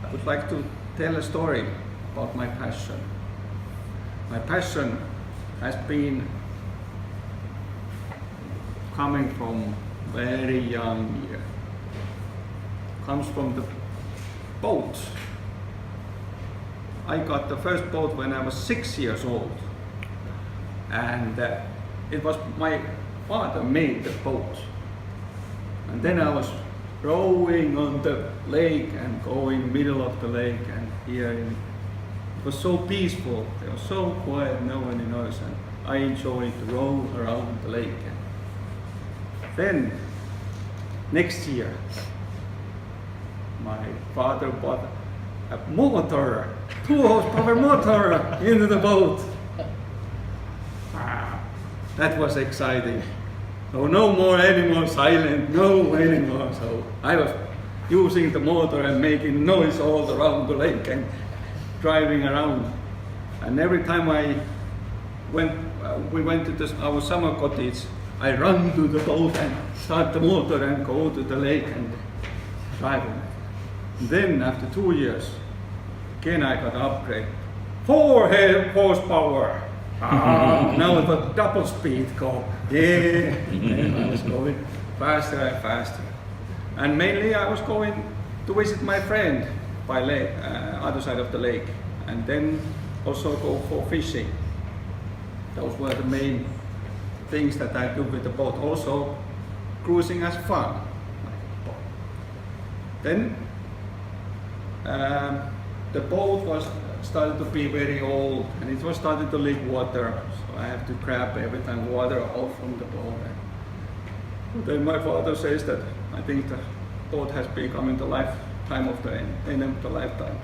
I would like to tell a story about my passion. My passion has been coming from very young year. Comes from the boat. I got the first boat when I was 6 years old, and it was my father made the boat, and then I was rowing on the lake and going middle of the lake, and here it was so peaceful. It was so quiet, no one noise, and I enjoyed to row around the lake. And then next year, my father bought a motor, 2 horsepower motor into the boat. That was exciting. So no more animals, silent, no anymore. So I was using the motor and making noise all around the lake and driving around. And every time we went to our summer cottage, I run to the boat and start the motor and go to the lake and drive on it. And then after 2 years, again I got an upgrade. 4 horsepower. Now it was double speed go. Yeah, and I was going faster and faster. And mainly I was going to visit my friend by lake, other side of the lake, and then also go for fishing. Those were the main things that I do with the boat. Also cruising as fun. Then the boat was started to be very old, and it was starting to leak water, so I have to grab every time water out from the boat. And then my father says that I think the boat has become in the lifetime of the end of the lifetime.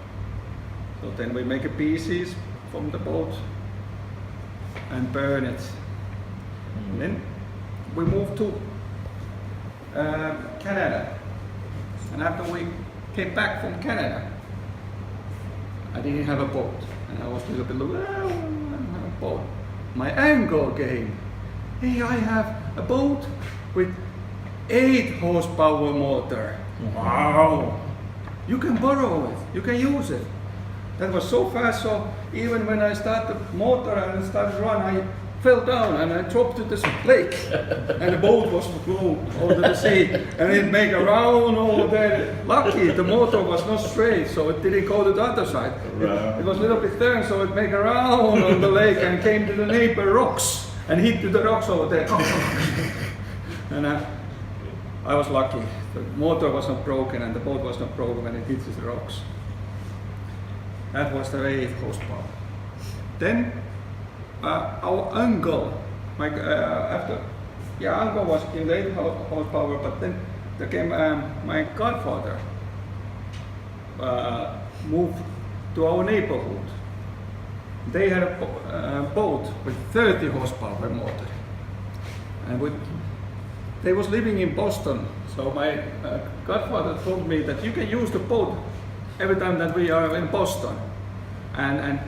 So then we make pieces from the boat and burn it. And then we moved to Canada, and after we came back from Canada, I didn't have a boat, and I was a little bit like, well, I don't have a boat. My uncle came. Hey, I have a boat with 8 horsepower motor. Wow! You can borrow it, you can use it. That was so fast, so even when I started the motor and started to run, I fell down and I dropped to the lake, and the boat was going over the sea, and it made a round over there. Lucky the motor was not straight, so it didn't go to the other side. It was a little bit turned, so it made a round on the lake and came to the neighbor rocks and hit to the rocks over there. And I was lucky. The motor was not broken and the boat was not broken when it hit the rocks. That was the 8 horsepower. Then our uncle, uncle was in the 8 horsepower, but then there came my godfather moved to our neighborhood. They had a boat with 30 horsepower motor, and they was living in Boston. So my godfather told me that you can use the boat every time that we are in Boston, and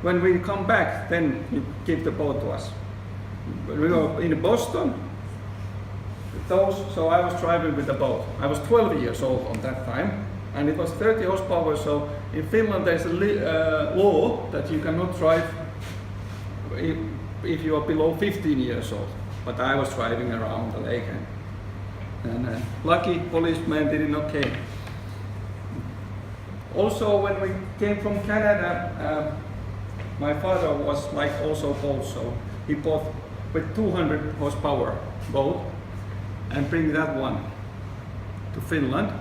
when we come back, then you give the boat to us. When we were in Boston, so I was driving with the boat. I was 12 years old on that time, and it was 30 horsepower. So in Finland there's a law that you cannot drive if you are below 15 years old. But I was driving around the lake, and lucky policeman didn't okay. Also, when we came from Canada, my father was like also boat, so he bought with 200 horsepower boat and bring that one to Finland.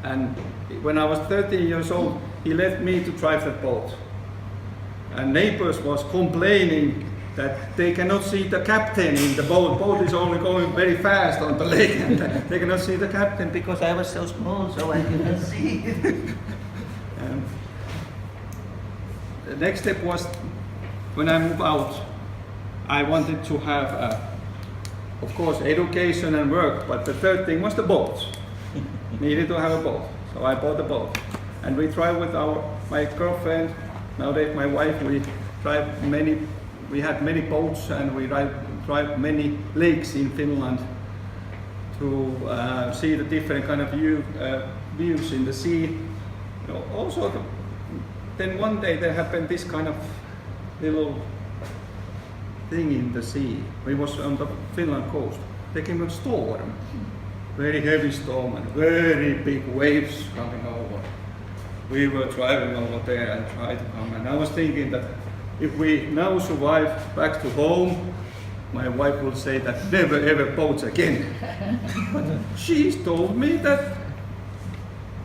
And when I was 13 years old, he left me to drive that boat. And neighbors was complaining that they cannot see the captain in the boat. Boat is only going very fast on the lake, and they cannot see the captain because I was so small, so I couldn't see it. The next step was, when I moved out, I wanted to have, of course, education and work, but the third thing was the boat. Needed to have a boat, so I bought a boat. And we drive with my girlfriend, nowadays my wife, we had many boats, and we drive many lakes in Finland see the different kind of views in the sea. Also, then one day there happened this kind of little thing in the sea. We was on the Finland coast. There came a storm, very heavy storm and very big waves coming over. We were driving over there and tried to come, and I was thinking that if we now survive back to home, my wife will say that never ever boats again. But she told me that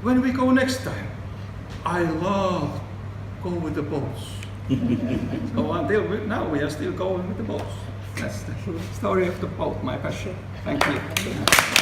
when we go next time, I love go with the boats. So until now we are still going with the boats. That's the story of the boat, my passion. Thank you.